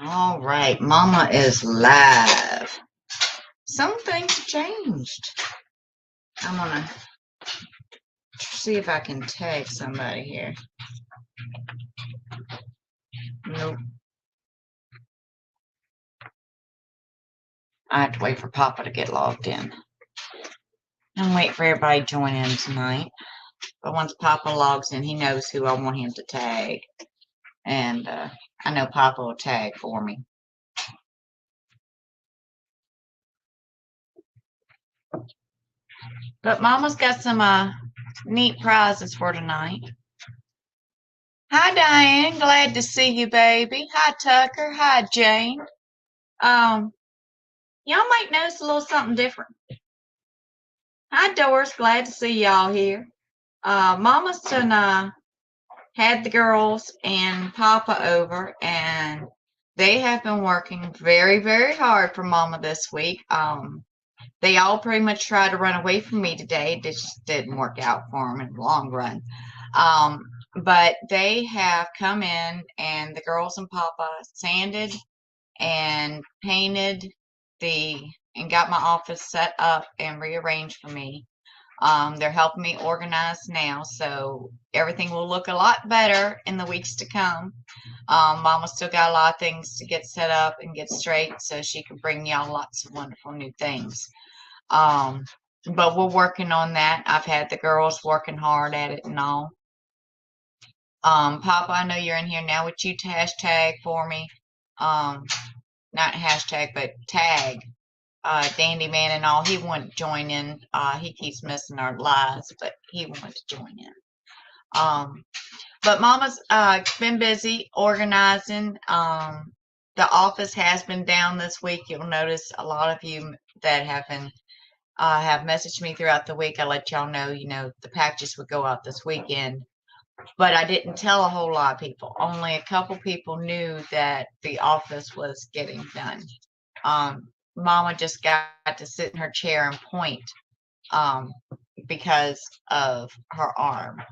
All right, Mama is live. Some things changed. I'm gonna see if I can tag somebody here. Nope. I have to wait for Papa to get logged in. I'm waiting for everybody to join in tonight. But once Papa logs in, he knows who I want him to tag. And I know Papa will tag for me. But Mama's got some neat prizes for tonight. Hi, Diane. Glad to see you, baby. Hi, Tucker. Hi, Jane. Y'all might notice a little something different. Hi, Doris. Glad to see y'all here. Mama's done had the girls and Papa over, and they have been working very, very hard for Mama this week. They all pretty much tried to run away from me today. It just didn't work out for them in the long run. But they have come in, and the girls and Papa sanded and painted and got my office set up and rearranged for me. They're helping me organize now, so everything will look a lot better in the weeks to come. Mama still got a lot of things to get set up and get straight so she can bring y'all lots of wonderful new things. But we're working on that. I've had the girls working hard at it and all. Papa, I know you're in here now. Would you hashtag for me? Not hashtag, but tag Dandy Man and all. He wanted to join in. He keeps missing our lives, but he wanted to join in. But Mama's been busy organizing. The office has been down this week. You'll notice a lot of you that have been have messaged me throughout the week. I let y'all know, the packages would go out this weekend. But I didn't tell a whole lot of people. Only a couple people knew that the office was getting done. Mama just got to sit in her chair and point because of her arm.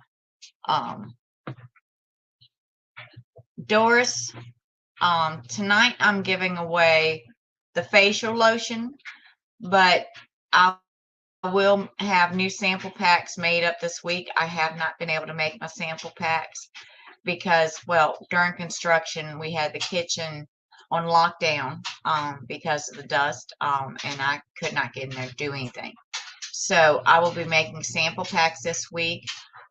Doris, tonight I'm giving away the facial lotion, but I will have new sample packs made up this week. I have not been able to make my sample packs because, well, during construction, we had the kitchen on lockdown because of the dust, and I could not get in there to do anything. So I will be making sample packs this week.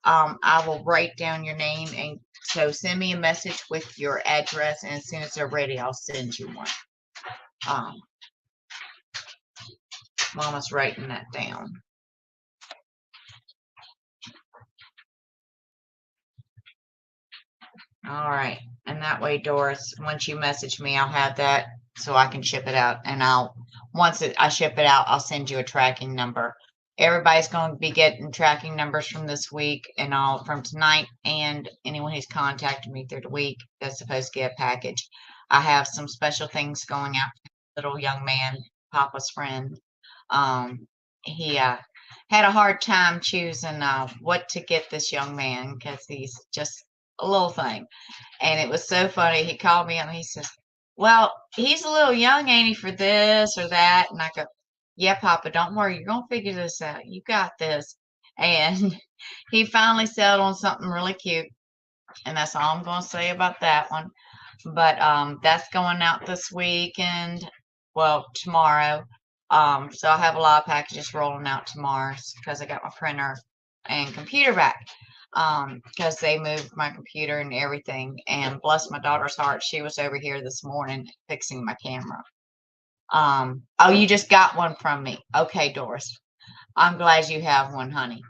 I will write down your name, and so send me a message with your address, and as soon as they're ready, I'll send you one. Mama's writing that down. All right. And that way, Doris, once you message me, I'll have that so I can ship it out. And once I ship it out, I'll send you a tracking number. Everybody's going to be getting tracking numbers from this week and all from tonight. And anyone who's contacted me through the week that's supposed to get a package. I have some special things going out to the little young man, Papa's friend. He had a hard time choosing what to get this young man because he's just a little thing. And it was so funny. He called me up and he says, well, he's a little young, ain't he, for this or that? And I go, yeah, Papa, don't worry. You're going to figure this out. You got this. And he finally settled on something really cute. And that's all I'm going to say about that one. But that's going out this weekend. Well, tomorrow. So I have a lot of packages rolling out tomorrow because I got my printer and computer back. Because they moved my computer and everything. And bless my daughter's heart, she was over here this morning fixing my camera. Oh, you just got one from me. Okay, Doris. I'm glad you have one, honey.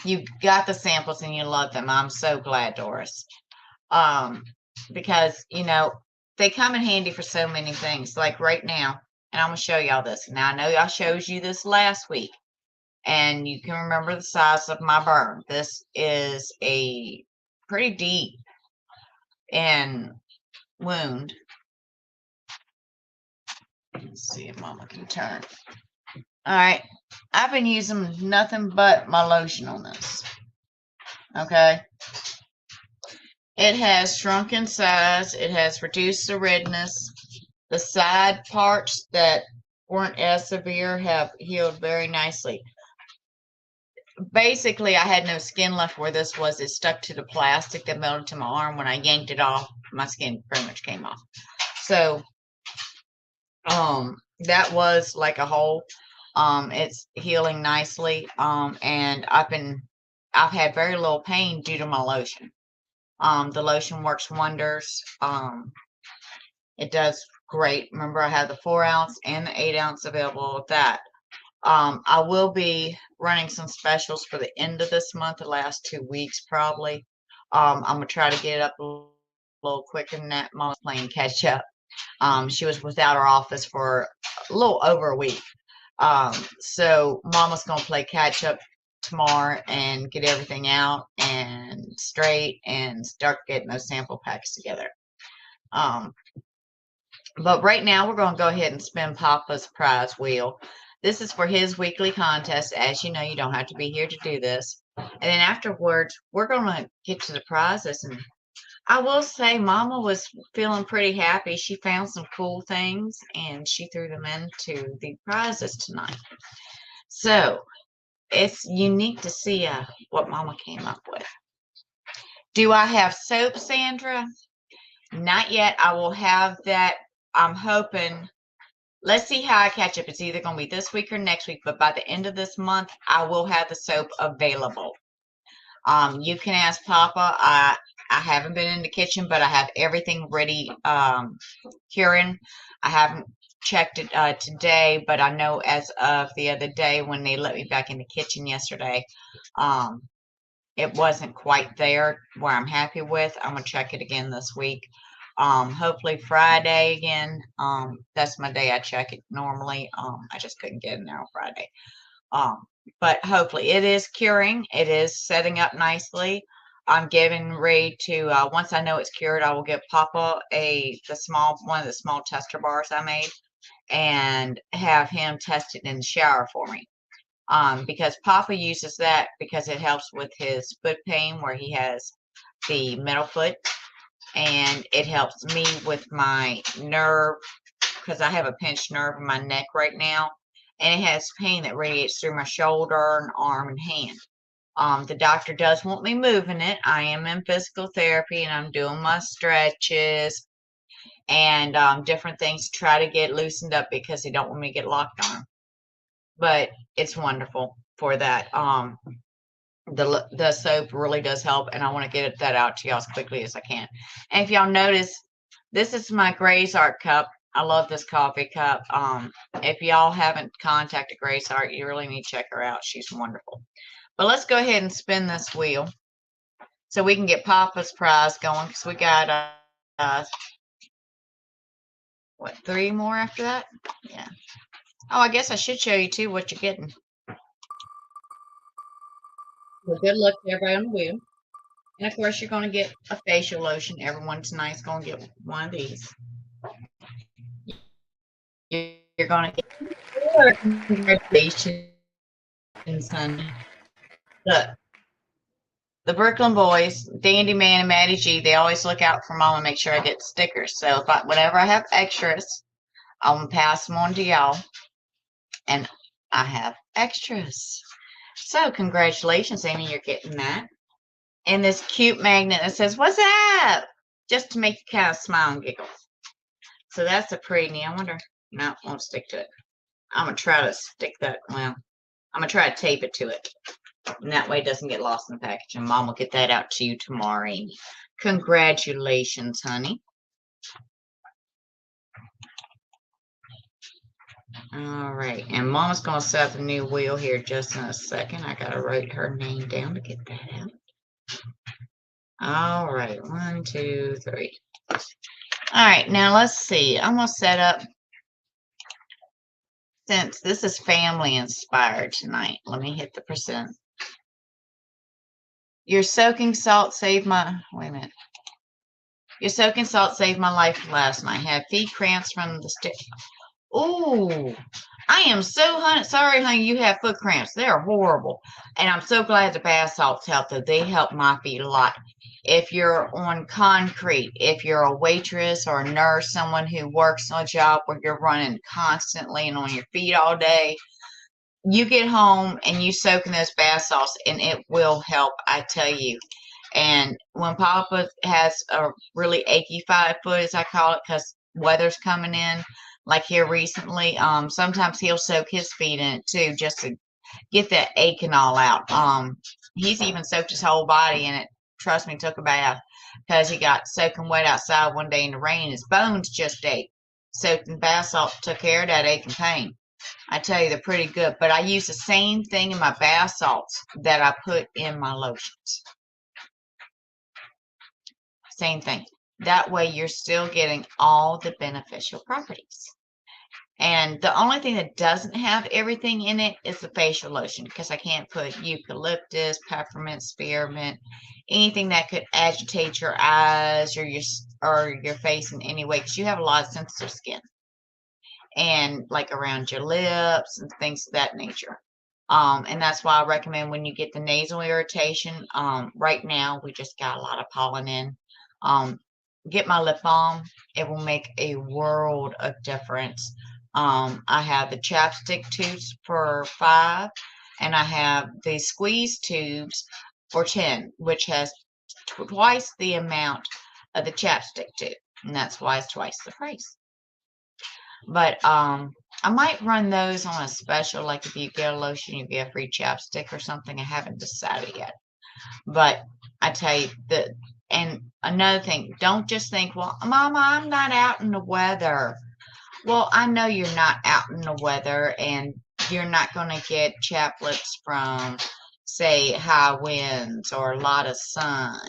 You got the samples and you love them. I'm so glad, Doris. Because, they come in handy for so many things. Like right now, and I'm going to show y'all this. Now, I know I showed you this last week. And you can remember the size of my burn. This is a pretty deep and wound. Let's see if Mama can turn. All right. I've been using nothing but my lotion on this. Okay. It has shrunk in size. It has reduced the redness. The side parts that weren't as severe have healed very nicely. Basically, I had no skin left where this was. It stuck to the plastic that melted to my arm. When I yanked it off, my skin pretty much came off. So, that was like a hole. It's healing nicely. And I've had very little pain due to my lotion. The lotion works wonders. It does great. Remember, I have the 4 ounce and the 8 ounce available with that. I will be running some specials for the end of this month, the last 2 weeks probably. I'm gonna try to get it up a little quicker than that. Mama's playing catch up. She was without her office for a little over a week. So Mama's gonna play catch up tomorrow and get everything out and straight and start getting those sample packs together. But right now we're going to go ahead and spin Papa's prize wheel. This is for his weekly contest. As you know, you don't have to be here to do this. And then afterwards, we're going to get to the prizes. And I will say Mama was feeling pretty happy. She found some cool things and she threw them into the prizes tonight. So it's unique to see what Mama came up with. Do I have soap, Sandra? Not yet. I will have that. I'm hoping. Let's see how I catch up. It's either going to be this week or next week, but by the end of this month, I will have the soap available. You can ask Papa. I haven't been in the kitchen, but I have everything ready, curing. I haven't checked it today, but I know as of the other day when they let me back in the kitchen yesterday, it wasn't quite there where I'm happy with. I'm going to check it again this week. Hopefully Friday again. That's my day I check it normally. I just couldn't get in there on Friday. But hopefully it is curing. It is setting up nicely. I'm getting ready to, once I know it's cured, I will give Papa one of the small tester bars I made and have him test it in the shower for me. Because Papa uses that because it helps with his foot pain where he has the metal foot. And it helps me with my nerve because I have a pinched nerve in my neck right now, and it has pain that radiates through my shoulder and arm and hand. The doctor does want me moving it. I am in physical therapy and I'm doing my stretches and different things to try to get loosened up because they don't want me to get locked on. But it's wonderful for that. The soap really does help, and I want to get that out to y'all as quickly as I can. And if y'all notice, this is my Gray's Art cup. I love this coffee cup. If y'all haven't contacted Gray's Art, you really need to check her out. She's wonderful. But let's go ahead and spin this wheel so we can get Papa's prize going because we got what, 3 more after that? Yeah. Oh, I guess I should show you too what you're getting. Well, good luck to everybody on the wheel. And of course, you're going to get a facial lotion. Everyone tonight's going to get one of these. You're going to get congratulations, honey. Look, the Brooklyn boys, Dandy Man and Maddie G, they always look out for Mom and make sure I get stickers. So whenever I have extras, I'm going to pass them on to y'all. And I have extras. So congratulations, Amy, you're getting that. And this cute magnet that says, "What's up?" Just to make you kind of smile and giggle. So that's a pretty neat. I wonder, no, it won't stick to it. I'm going to try to stick that, well, I'm going to try to tape it to it. And that way it doesn't get lost in the package. And Mom will get that out to you tomorrow, Amy. Congratulations, honey. All right. And Mama's going to set up a new wheel here just in a second. I got to write her name down to get that out. All right. 1, 2, 3. All right. Now let's see. I'm going to set up, since this is family inspired tonight, let me hit the percent. Your soaking salt saved my, wait a minute. Your soaking salt saved my life last night. Had feet cramps from the stick. Ooh, I am so sorry, honey, you have foot cramps. They're horrible. And I'm so glad the bath salts help, though. They help my feet a lot. If you're on concrete, if you're a waitress or a nurse, someone who works on a job where you're running constantly and on your feet all day, you get home and you soak in those bath salts and it will help, I tell you. And when Papa has a really achy foot, as I call it, because weather's coming in, like here recently, sometimes he'll soak his feet in it too, just to get that ache and all out. He's even soaked his whole body in it. Trust me, took a bath because he got soaking wet outside one day in the rain. His bones just ached. Soaked in bath salt took care of that ache and pain. I tell you, they're pretty good. But I use the same thing in my bath salts that I put in my lotions. Same thing. That way you're still getting all the beneficial properties. And the only thing that doesn't have everything in it is the facial lotion, because I can't put eucalyptus, peppermint, spearmint, anything that could agitate your eyes or your face in any way, because you have a lot of sensitive skin. And like around your lips and things of that nature. And that's why I recommend when you get the nasal irritation, right now we just got a lot of pollen in. Get my lip balm. It will make a world of difference. I have the chapstick tubes for $5, and I have the squeeze tubes for $10, which has twice the amount of the chapstick tube, and that's why it's twice the price. But I might run those on a special, like if you get a lotion, you get a free chapstick or something. I haven't decided yet. But I tell you, and another thing, don't just think, well, Mama, I'm not out in the weather. Well, I know you're not out in the weather, and you're not going to get chapped lips from, say, high winds or a lot of sun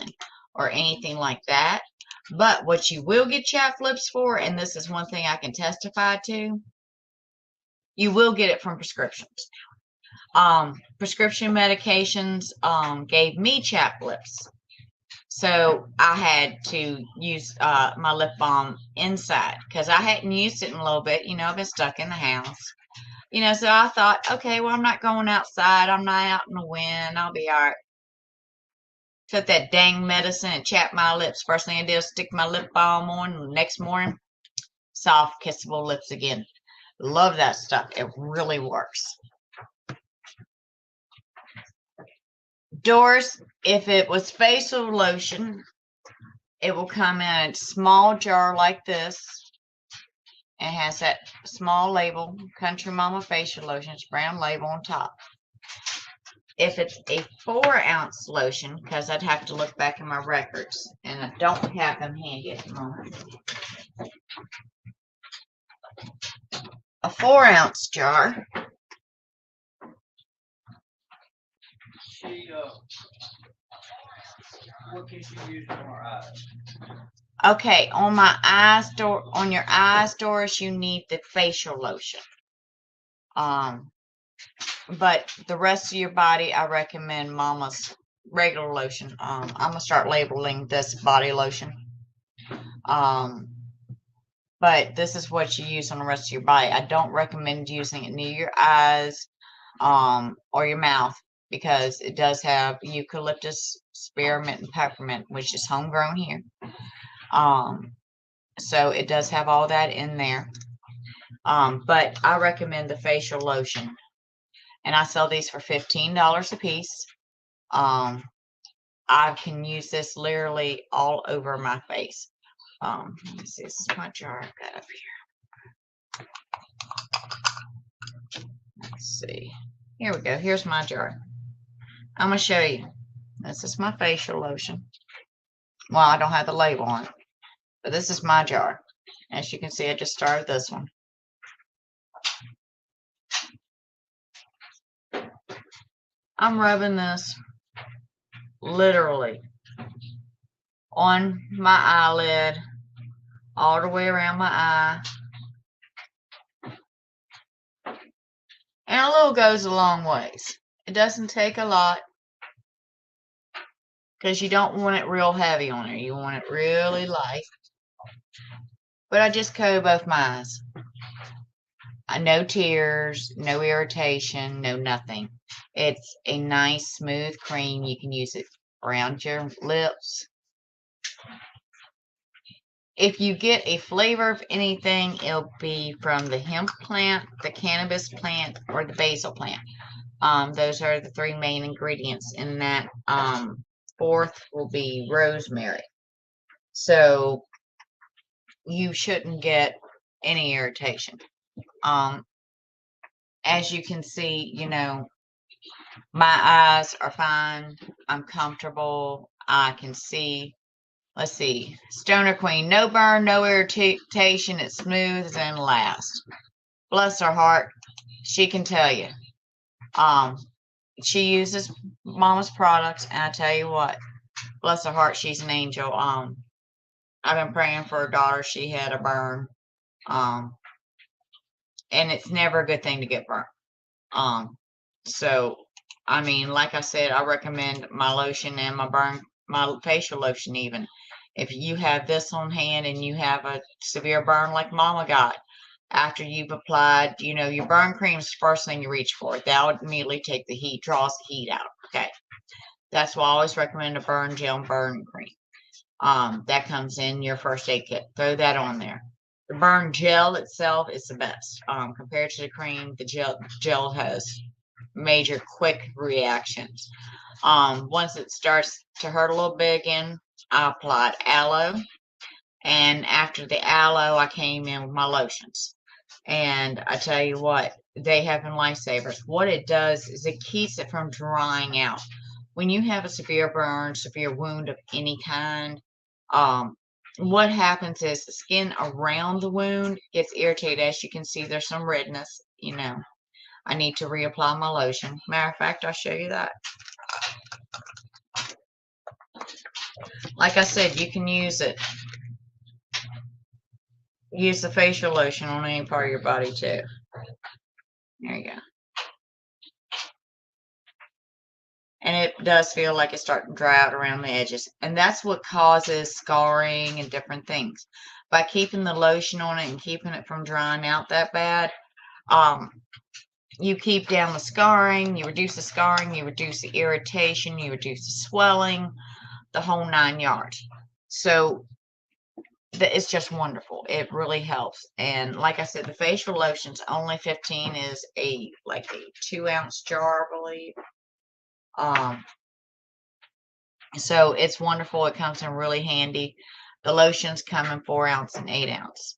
or anything like that. But what you will get chapped lips for, and this is one thing I can testify to, you will get it from prescriptions. Prescription medications gave me chapped lips. So I had to use my lip balm inside because I hadn't used it in a little bit. You know, I've been stuck in the house. You know, so I thought, okay, well, I'm not going outside. I'm not out in the wind. I'll be all right. Took that dang medicine and chapped my lips. First thing I did was stick my lip balm on. The next morning, soft, kissable lips again. Love that stuff. It really works. Doris, if it was facial lotion, it will come in a small jar like this. It has that small label, Country Mama Facial Lotion. It's brown label on top. If it's a 4-ounce lotion, because I'd have to look back in my records, and I don't have them handy at the moment. A 4-ounce jar. What can she use on her eyes? Okay, on my eyes, on your eyes, Doris, you need the facial lotion. But the rest of your body, I recommend Mama's regular lotion. I'm gonna start labeling this body lotion. But this is what you use on the rest of your body. I don't recommend using it near your eyes, or your mouth, because it does have eucalyptus, spearmint, and peppermint, which is homegrown here. So it does have all that in there. But I recommend the facial lotion. And I sell these for $15 a piece. I can use this literally all over my face. Let me see, this is my jar I've got up here. Let's see. Here we go. Here's my jar. I'm going to show you. This is my facial lotion. Well, I don't have the label on it, but this is my jar. As you can see, I just started this one. I'm rubbing this literally on my eyelid, all the way around my eye. And a little goes a long ways. It doesn't take a lot, because you don't want it real heavy on there. You want it really light. But I just coat both my eyes. No tears, no irritation, no nothing. It's a nice smooth cream. You can use it around your lips. If you get a flavor of anything, it'll be from the hemp plant, the cannabis plant, or the basil plant. Those are the three main ingredients in that. Fourth will be rosemary. So you shouldn't get any irritation. Um, as you can see, my eyes are fine. I'm comfortable. I can see. Let's see. Stoner Queen, no burn, no irritation. It's smooth and lasts. Bless her heart. She can tell you. Um, she uses Mama's products, and I tell you what, bless her heart, she's an angel. I've been praying for her daughter. She had a burn. Um, and it's never a good thing to get burnt. So I mean, like I said, I recommend my lotion and my facial lotion even. If you have this on hand and you have a severe burn like Mama got, after you've applied, your burn cream is the first thing you reach for. That would immediately take the heat, draws the heat out. Okay. That's why I always recommend a burn gel and burn cream. That comes in your first aid kit. Throw that on there. The burn gel itself is the best. Compared to the cream, the gel has major quick reactions. Once it starts to hurt a little bit again, I applied aloe. And after the aloe, I came in with my lotions. And I tell you what, they have been lifesavers. What it does is it keeps it from drying out. When you have a severe burn, severe wound of any kind, um, what happens is the skin around the wound gets irritated. As you can see, there's some redness. I need to reapply my lotion. Matter of fact, I'll show you that. Like I said, you can use it. Use the facial lotion on any part of your body too. There you go. And it does feel like it's starting to dry out around the edges. And that's what causes scarring and different things. By keeping the lotion on it and keeping it from drying out that bad, you keep down the scarring, you reduce the scarring, you reduce the irritation, you reduce the swelling, the whole 9 yards. So it's just wonderful. It really helps. And like I said, the facial lotion's only 15, is like a 2-ounce jar, I believe. So it's wonderful. It comes in really handy. The lotions come in 4-ounce and 8-ounce.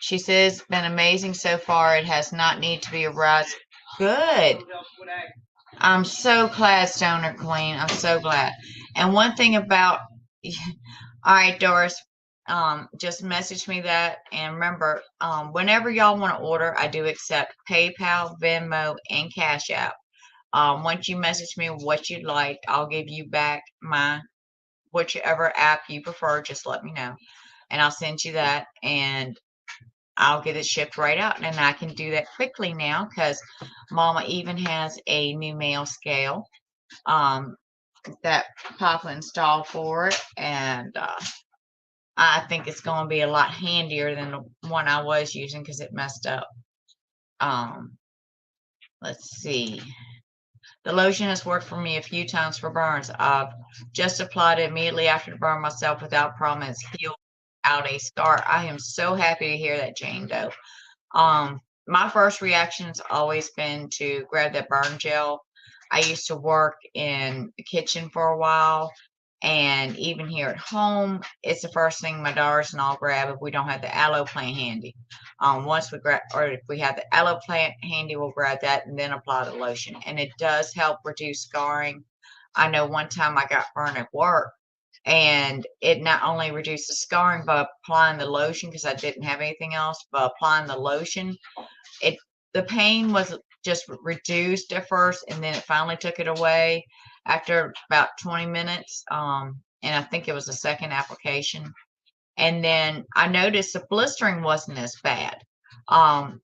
She says it's been amazing so far. It has not need to be a rise. Good. I'm so glad, Stoner Queen. I'm so glad. And one thing about, all right, Doris, just message me that. And remember, whenever y'all want to order, I do accept PayPal, Venmo, and Cash App. Once you message me what you'd like, I'll give you back my whichever app you prefer. Just let me know, and I'll send you that, and I'll get it shipped right out. And I can do that quickly now because Mama even has a new mail scale that Papa installed for it, and I think it's going to be a lot handier than the one I was using because it messed up. Let's see. The lotion has worked for me a few times for burns. I've just applied it immediately after the burn myself without problem. It's healed out a scar. I am so happy to hear that, Jane Doe. My first reaction's always been to grab that burn gel. I used to work in the kitchen for a while, and even here at home, it's the first thing my daughters and I'll grab if we don't have the aloe plant handy. Once we grab, or if we have the aloe plant handy, we'll grab that and then apply the lotion. And it does help reduce scarring. I know one time I got burned at work, and it not only reduced the scarring by applying the lotion, because I didn't have anything else, but applying the lotion, the pain was just reduced at first, and then it finally took it away after about 20 minutes. And I think it was the second application. And then I noticed the blistering wasn't as bad.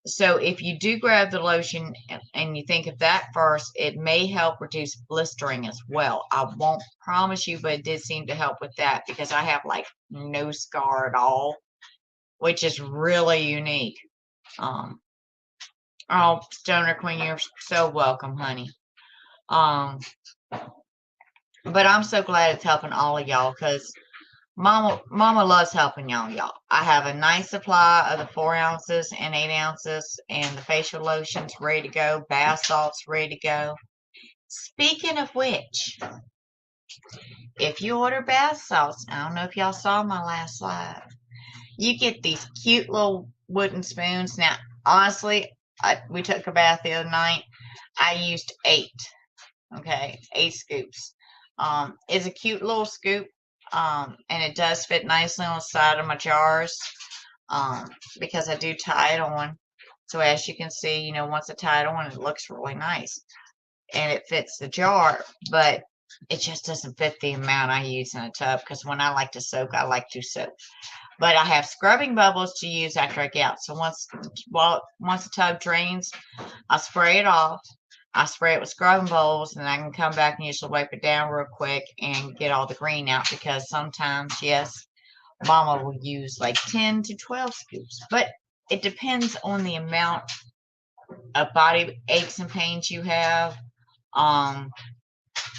So if you do grab the lotion and you think of that first, it may help reduce blistering as well. I won't promise you, but it did seem to help with that because I have like no scar at all. which is really unique. Oh, Stoner Queen, you're so welcome, honey. But I'm so glad it's helping all of y'all because Mama loves helping y'all. I have a nice supply of the 4 ounces and 8 ounces and the facial lotions ready to go, bath salts ready to go. Speaking of which, if you order bath salts, I don't know if y'all saw my last live, you get these cute little wooden spoons. Now, honestly, we took a bath the other night. I used 8. Okay, 8 scoops. It's a cute little scoop, and it does fit nicely on the side of my jars, because I do tie it on. So as you can see, you know, once I tie it on, it looks really nice, and it fits the jar, but it just doesn't fit the amount I use in a tub, because when I like to soak, I like to soak. But I have scrubbing bubbles to use after I get out. So once the tub drains, I spray it off. I spray it with scrubbing bubbles, and I can come back and usually wipe it down real quick and get all the green out, because sometimes, yes, Mama will use like 10 to 12 scoops, but it depends on the amount of body aches and pains you have.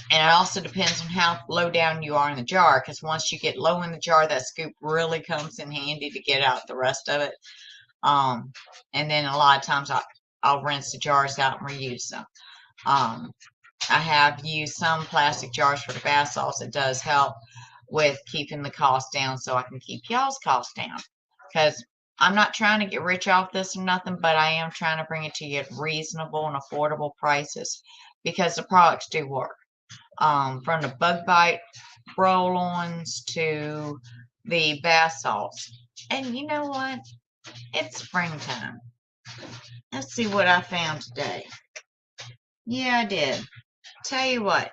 And it also depends on how low down you are in the jar, because once you get low in the jar, that scoop really comes in handy to get out the rest of it. And then a lot of times I'll rinse the jars out and reuse them. I have used some plastic jars for the bath salts. It does help with keeping the cost down, so I can keep y'all's cost down, because I'm not trying to get rich off this or nothing, but I am trying to bring it to you at reasonable and affordable prices, because the products do work. From the bug bite roll-ons to the bath salts. And you know what? It's springtime. Let's see what I found today. Yeah, I did. Tell you what,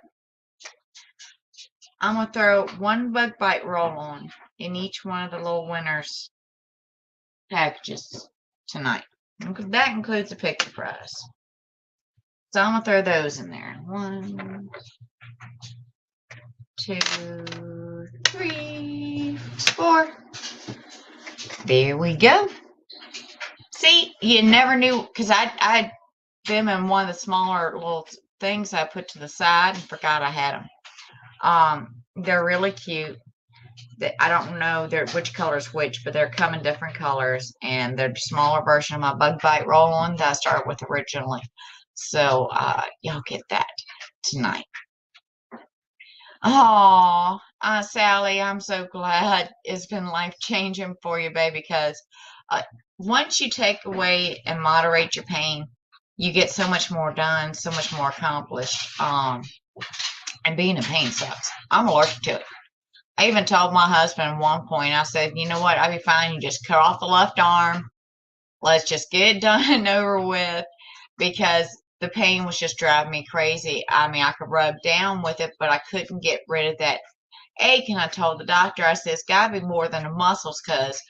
I'm going to throw 1 bug bite roll-on in each one of the little winners packages tonight. That includes a picture prize. So I'm going to throw those in there. 1, 2, 3, 4. There we go. See, you never knew, because I had them in one of the smaller little things I put to the side and forgot I had them. They're really cute. I don't know which color is which, but they're come in different colors, and they're a smaller version of my bug bite roll-on that I started with originally. So y'all get that tonight. Oh, Sally, I'm so glad it's been life-changing for you, baby, because once you take away and moderate your pain, you get so much more done, so much more accomplished. And being in pain sucks. I'm allergic to it. I even told my husband at one point, I said, you know what, I'll be fine. You just cut off the left arm. Let's just get it done and over with, because the pain was just driving me crazy. I mean, I could rub down with it, but I couldn't get rid of that ache. And I told the doctor, I said, it's got to be more than the muscles, because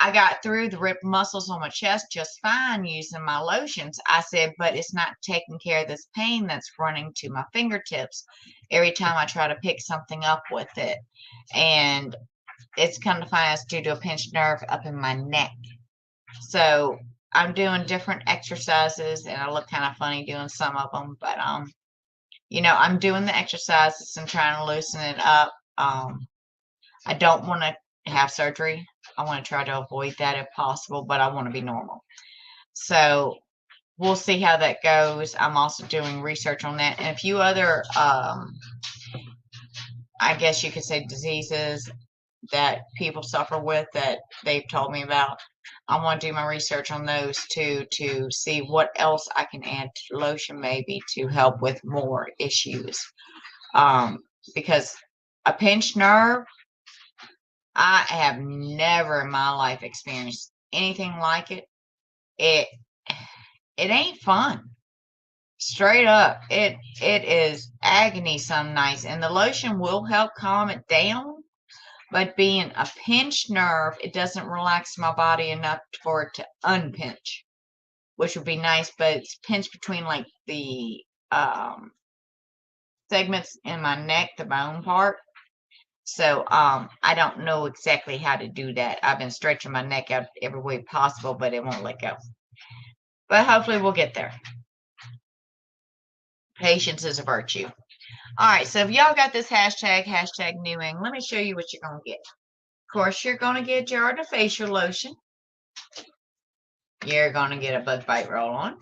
I got through the ripped muscles on my chest just fine using my lotions. I said, but it's not taking care of this pain that's running to my fingertips every time I try to pick something up with it. And it's come to find it's due to a pinched nerve up in my neck. So I'm doing different exercises, and I look kind of funny doing some of them, but you know, I'm doing the exercises and trying to loosen it up. I don't want to have surgery. I want to try to avoid that if possible, but I want to be normal. So we'll see how that goes. I'm also doing research on that and a few other, I guess you could say, diseases that people suffer with that they've told me about. I want to do my research on those too, to see what else I can add to the lotion maybe to help with more issues. Because a pinched nerve, I have never in my life experienced anything like it. It ain't fun. Straight up. It is agony some nights, and the lotion will help calm it down. But being a pinched nerve, it doesn't relax my body enough for it to unpinch, which would be nice, but it's pinched between like the segments in my neck, the bone part. So I don't know exactly how to do that. I've been stretching my neck out every way possible, but it won't let go. But hopefully we'll get there. Patience is a virtue. All right, so if y'all got this hashtag #newing, let me show you what you're going to get. Of course, you're going to get your jar of facial lotion. You're going to get a bug bite roll-on.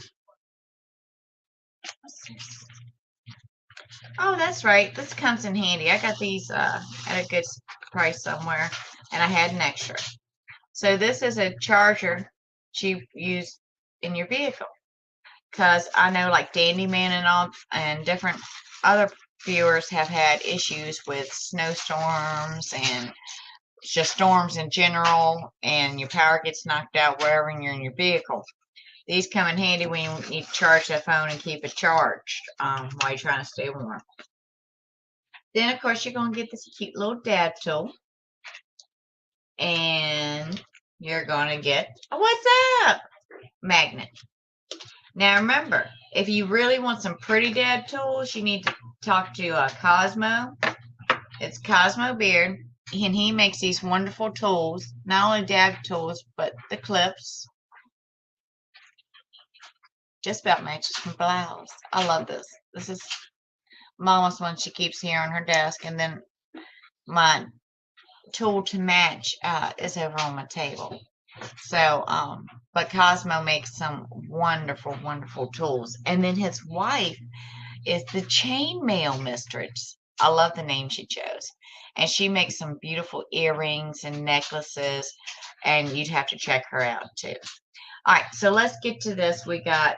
Oh, that's right. This comes in handy. I got these at a good price somewhere, and I had an extra. So this is a charger to use in your vehicle. Because I know like Dandy Man and all and different other viewers have had issues with snowstorms and just storms in general, and your power gets knocked out wherever you're in your vehicle. These come in handy when you need to charge that phone and keep it charged while you're trying to stay warm. Then, of course, you're going to get this cute little dab tool. And you're going to get a what's up magnet. Now, remember, if you really want some pretty dab tools, you need to talk to Cosmo. It's Cosmo Beard. And he makes these wonderful tools. Not only dab tools, but the clips. Just about matches my blouse. I love this. This is Mama's one she keeps here on her desk. And then my tool to match is over on my table. So, but Cosmo makes some wonderful, wonderful tools. And then his wife is the chainmail mistress. I love the name she chose. And she makes some beautiful earrings and necklaces. And you'd have to check her out too. All right, so let's get to this. We got,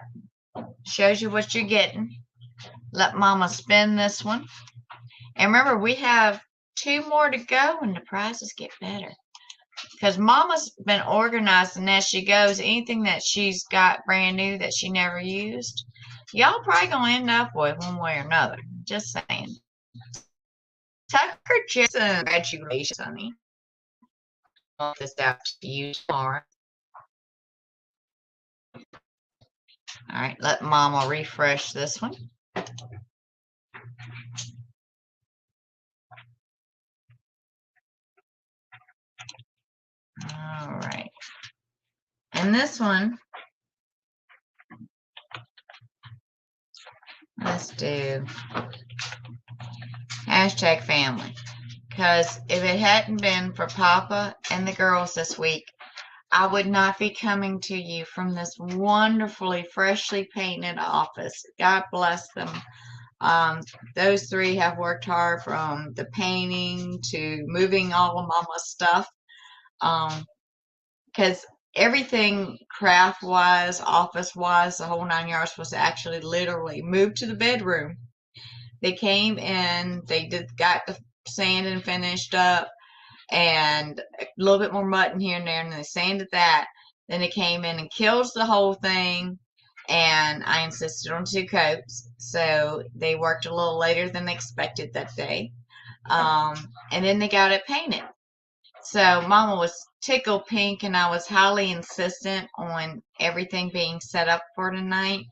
shows you what you're getting. Let Mama spin this one. And remember, we have 2 more to go and the prizes get better. Because Mama's been organizing as she goes. Anything that she's got brand new that she never used, y'all probably going to end up with one way or another. Just saying. Tucker Jackson, congratulations, honey. I'll this out to you tomorrow. All right, let Mama refresh this one. All right. And this one, let's do #family. Because if it hadn't been for Papa and the girls this week, I would not be coming to you from this wonderfully freshly painted office. God bless them. Those 3 have worked hard from the painting to moving all of Mama's stuff. Because everything craft-wise, office-wise, the whole 9 yards was actually literally moved to the bedroom. They came in, they got the sand and finished up, and a little bit more mutton here and there, and they sanded that. Then they came in and killed the whole thing, and I insisted on 2 coats, so they worked a little later than expected that day. And then they got it painted. So Mama was tickled pink, and I was highly insistent on everything being set up for tonight.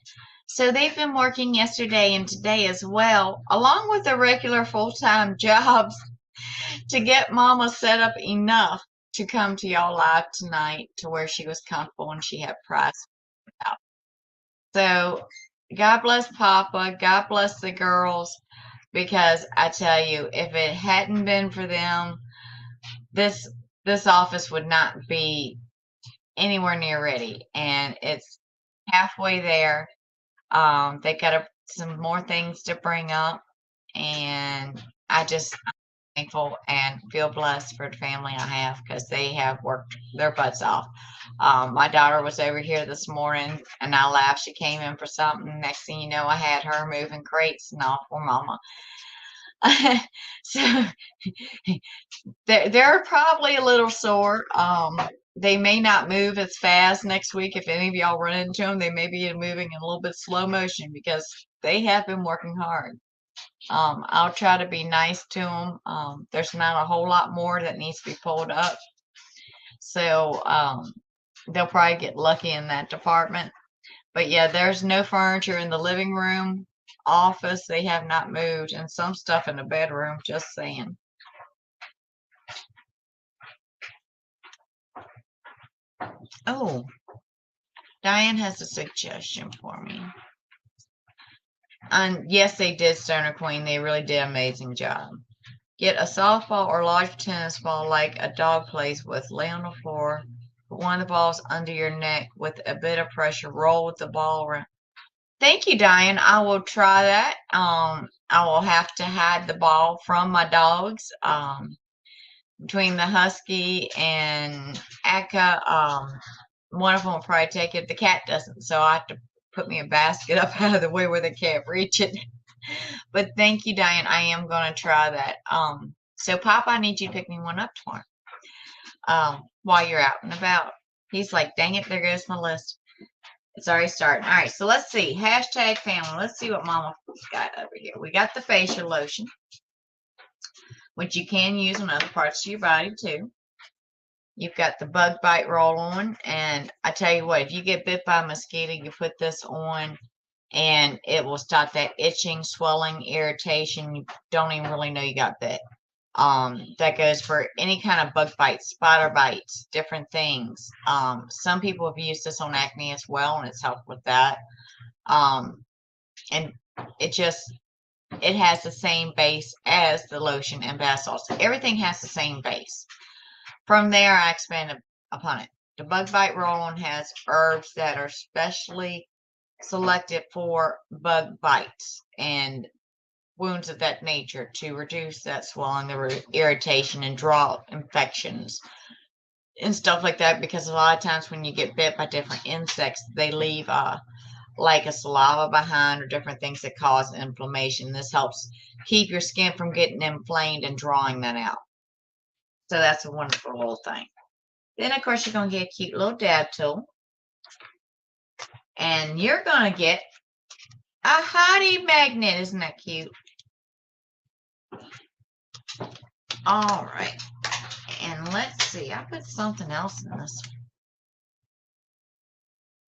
So they've been working yesterday and today as well, along with their regular full-time jobs, to get Mama set up enough to come to y'all live tonight to where she was comfortable and she had prize out. So God bless Papa, God bless the girls, because I tell you, if it hadn't been for them, this office would not be anywhere near ready, and it's halfway there. They got some more things to bring up, and I'm thankful and feel blessed for the family I have, because they have worked their butts off. My daughter was over here this morning, and I laughed. She came in for something. Next thing you know, I had her moving crates and all for Mama. So they're probably a little sore. They may not move as fast next week. If any of y'all run into them, they may be moving in a little bit slow motion, because they have been working hard. I'll try to be nice to them. There's not a whole lot more that needs to be pulled up. So they'll probably get lucky in that department. But yeah, there's no furniture in the living room, office. They have not moved, and some stuff in the bedroom, just saying. Oh, Diane has a suggestion for me. And yes, they did, Stoner Queen. They really did an amazing job. Get a softball or large tennis ball like a dog plays with. Lay on the floor. Put one of the balls under your neck with a bit of pressure. Roll with the ball around. Thank you, Diane. I will try that. I will have to hide the ball from my dogs. Between the husky and Akka, one of them will probably take it. The cat doesn't, so I have to put me a basket up out of the way where they can't reach it. But thank you, Diane. I am going to try that. So Papa, I need you to pick me one up tomorrow. While you're out and about. He's like, dang it, there goes my list. It's already starting. All right, so let's see. Hashtag family. Let's see what Mama got over here. We got the facial lotion, which you can use on other parts of your body too. You've got the bug bite roll on, and I tell you what, if you get bit by a mosquito, you put this on and it will stop that itching, swelling, irritation. You don't even really know you got bit. That goes for any kind of bug bites, spider bites, different things. Some people have used this on acne as well, and it's helped with that. And it has the same base as the lotion and bath salts. Everything has the same base. From there, I expanded upon it. The bug bite roll-on has herbs that are specially selected for bug bites and wounds of that nature to reduce that swelling, the irritation, and draw infections and stuff like that. Because a lot of times when you get bit by different insects, they leave like a saliva behind or different things that cause inflammation. This helps keep your skin from getting inflamed and drawing that out. So that's a wonderful little thing. Then, of course, you're going to get a cute little dab tool. And you're going to get a hottie magnet. Isn't that cute? All right. And let's see. I put something else in this.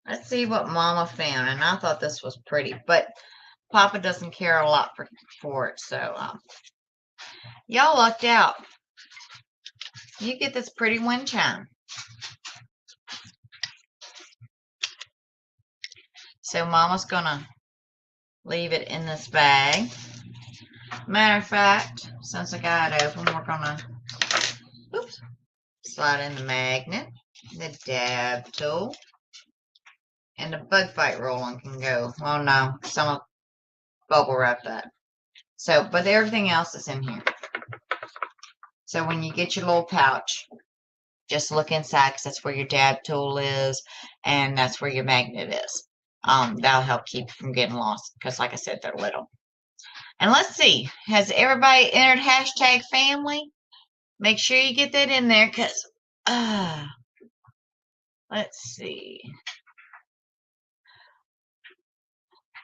Let's see what Mama found. And I thought this was pretty. But Papa doesn't care a lot for it. So, y'all lucked out. You get this pretty wind chime. So Mama's gonna leave it in this bag. Matter of fact, since I got it open, we're gonna slide in the magnet, the dab tool, and the bug bite roll-on can go. Well, no, some bubble wrap that. So, but everything else is in here. So when you get your little pouch, just look inside because that's where your dab tool is, and that's where your magnet is. That'll help keep you from getting lost because, like I said, they're little. And let's see, has everybody entered hashtag family? Make sure you get that in there because, let's see.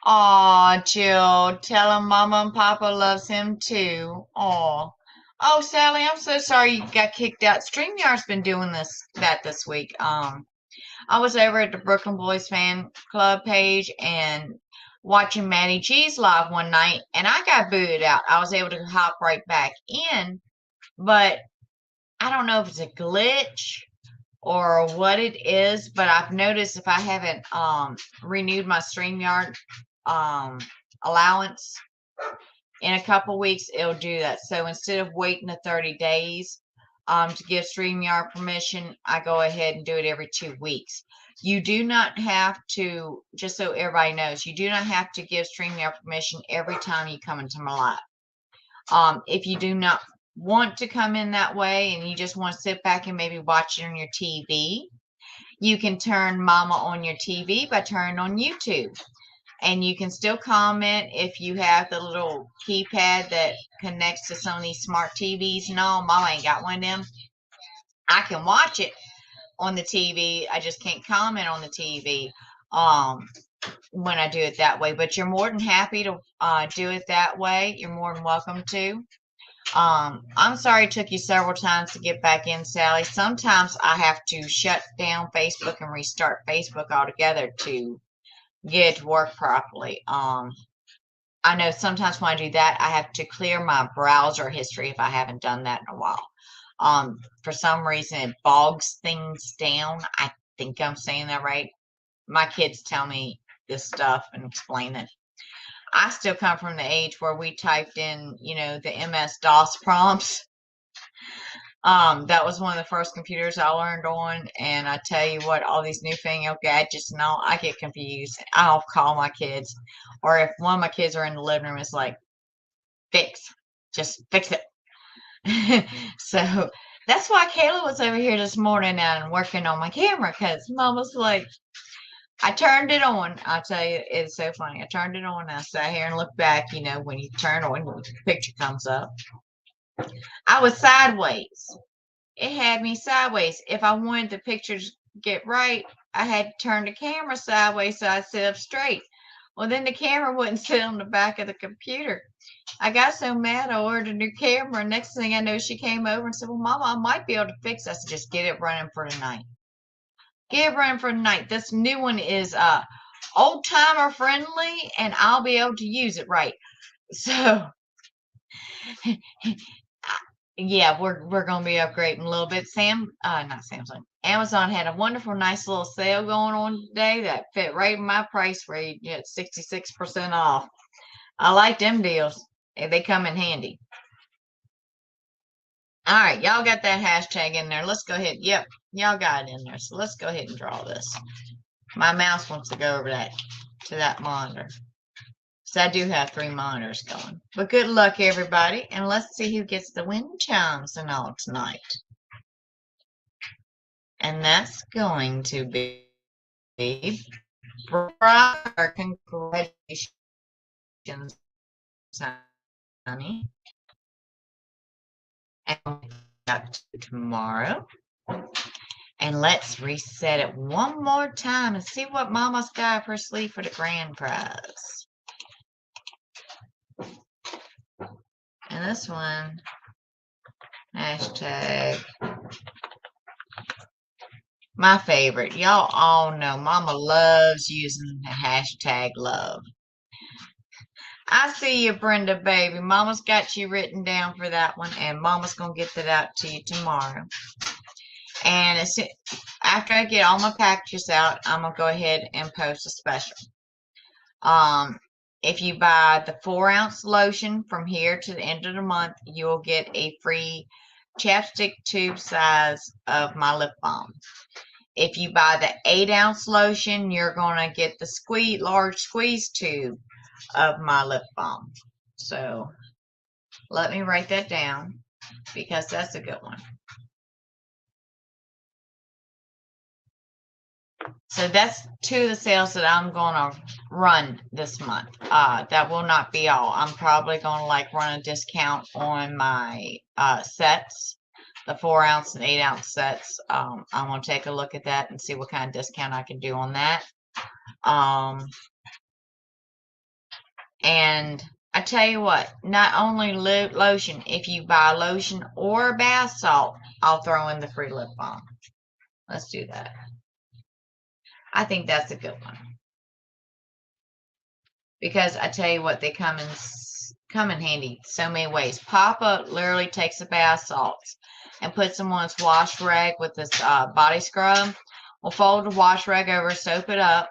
Aw, Jill, tell him Mama and Papa loves him too. Aw. Oh, Sally, I'm so sorry you got kicked out. StreamYard's been doing that this week. I was over at the Brooklyn Boys fan club page and watching Maddie G's live one night, and I got booted out. I was able to hop right back in, but I don't know if it's a glitch or what it is, but I've noticed if I haven't renewed my StreamYard allowance in a couple weeks, it'll do that. So instead of waiting the 30 days to give StreamYard permission, I go ahead and do it every 2 weeks. You do not have to, just so everybody knows, you do not have to give StreamYard permission every time you come into my live. If you do not want to come in that way and you just want to sit back and maybe watch it on your TV, you can turn Mama on your TV by turning on YouTube. And you can still comment if you have the little keypad that connects to some of these smart TVs. No, Mama ain't got one of them. I can watch it on the TV. I just can't comment on the TV when I do it that way. But you're more than happy to do it that way. You're more than welcome to. I'm sorry it took you several times to get back in, Sally. Sometimes I have to shut down Facebook and restart Facebook altogether to get it to work properly. I know sometimes when I do that, I have to clear my browser history if I haven't done that in a while. For some reason, it bogs things down. I think I'm saying that right. My kids tell me this stuff and explain it. I still come from the age where we typed in, the MS-DOS prompts. That was one of the first computers I learned on, and I tell you what, all these newfangled gadgets and all, I get confused. I'll call my kids, or if one of my kids are in the living room, it's like, just fix it. So that's why Kayla was over here this morning and working on my camera, because Mom was like, I turned it on. I'll tell you, it's so funny. I turned it on and I sat here and looked back, when you turn on, the picture comes up. I was sideways. It had me sideways. If I wanted the pictures to get right, I had to turn the camera sideways so I'd sit up straight. Well, then the camera wouldn't sit on the back of the computer. I got so mad I ordered a new camera. Next thing I know, she came over and said, well, Mama, I might be able to fix this. I said, just get it running for tonight. Get it running for tonight. This new one is old timer friendly, and I'll be able to use it right. So yeah, we're gonna be upgrading a little bit. Not Samsung. Amazon had a wonderful, nice little sale going on today that fit right in my price range at 66% off. I like them deals. They come in handy. All right, y'all got that hashtag in there. Let's go ahead. Yep, y'all got it in there. So let's go ahead and draw this. My mouse wants to go over to that monitor. So I do have 3 monitors going. But good luck, everybody. And let's see who gets the wind chimes and all tonight. And that's going to be Briar. Congratulations, honey. And up to tomorrow. And let's reset it one more time and see what Mama's got up her sleeve for the grand prize. And this one, hashtag, my favorite. Y'all all know Mama loves using the hashtag love. I see you, Brenda, baby. Mama's got you written down for that one, and Mama's going to get that out to you tomorrow. And after I get all my packages out, I'm going to go ahead and post a special. If you buy the 4-ounce lotion from here to the end of the month, you will get a free chapstick tube size of my lip balm. If you buy the 8-ounce lotion, you're going to get the large squeeze tube of my lip balm. So let me write that down because that's a good one. So that's 2 of the sales that I'm going to run this month. That will not be all. I'm probably going to run a discount on my sets, the 4-ounce and 8-ounce sets. I'm going to take a look at that and see what kind of discount I can do on that. And I tell you what, not only lotion, if you buy lotion or bath salt, I'll throw in the free lip balm. Let's do that. I think that's a good one. Because I tell you what, they come in handy so many ways. Papa literally takes the bath salts and puts them on his wash rag with this body scrub. We'll fold the wash rag over, soap it up,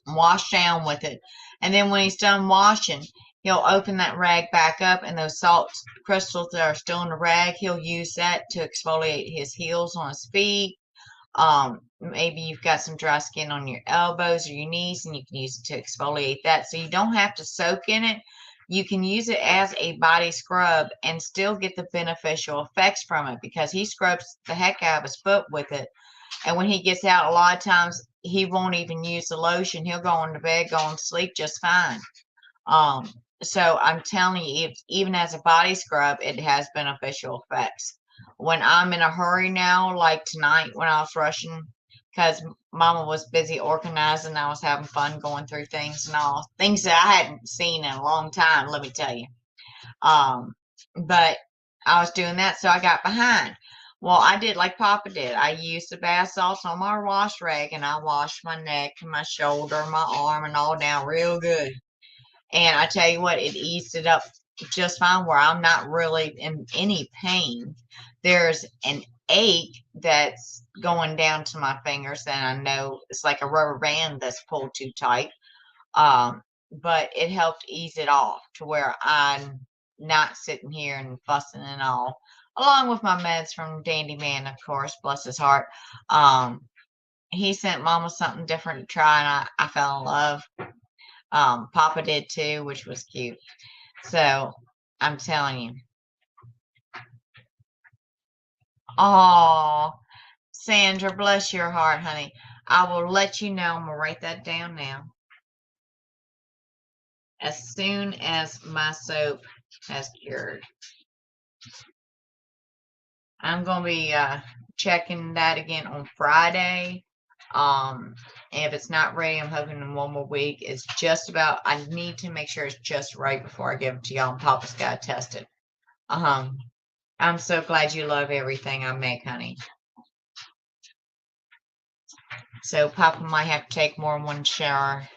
wash down with it. And then when he's done washing, he'll open that rag back up, and those salt crystals that are still in the rag, he'll use that to exfoliate his heels on his feet. Maybe you've got some dry skin on your elbows or your knees, and you can use it to exfoliate that. So you don't have to soak in it. You can use it as a body scrub and still get the beneficial effects from it, because he scrubs the heck out of his foot with it. And when he gets out, a lot of times he won't even use the lotion. He'll go into bed, go and sleep just fine. So I'm telling you, even as a body scrub, it has beneficial effects. When I'm in a hurry now, like tonight when I was rushing because Mama was busy organizing, I was having fun going through things and all, things that I hadn't seen in a long time, let me tell you. But I was doing that, so I got behind. Well, I did like Papa did. I used the bath salts on my wash rag, and I washed my neck and my shoulder, my arm, and all down real good. And I tell you what, it eased it up just fine, where I'm not really in any pain. There's an ache that's going down to my fingers, and I know it's like a rubber band that's pulled too tight. But it helped ease it off to where I'm not sitting here and fussing and all, along with my meds from Dandy Man, of course, bless his heart. He sent Mama something different to try, and I fell in love. Papa did too, which was cute. So I'm telling you. Oh, Sandra, bless your heart, honey. I will let you know. I'm gonna write that down now. As soon as my soap has cured. I'm gonna be checking that again on Friday. If it's not ready, I'm hoping in one more week. It's just about, I need to make sure it's just right before I give it to y'all, and Papa's got to test it. I'm so glad you love everything I make, honey. So Papa might have to take more than one shower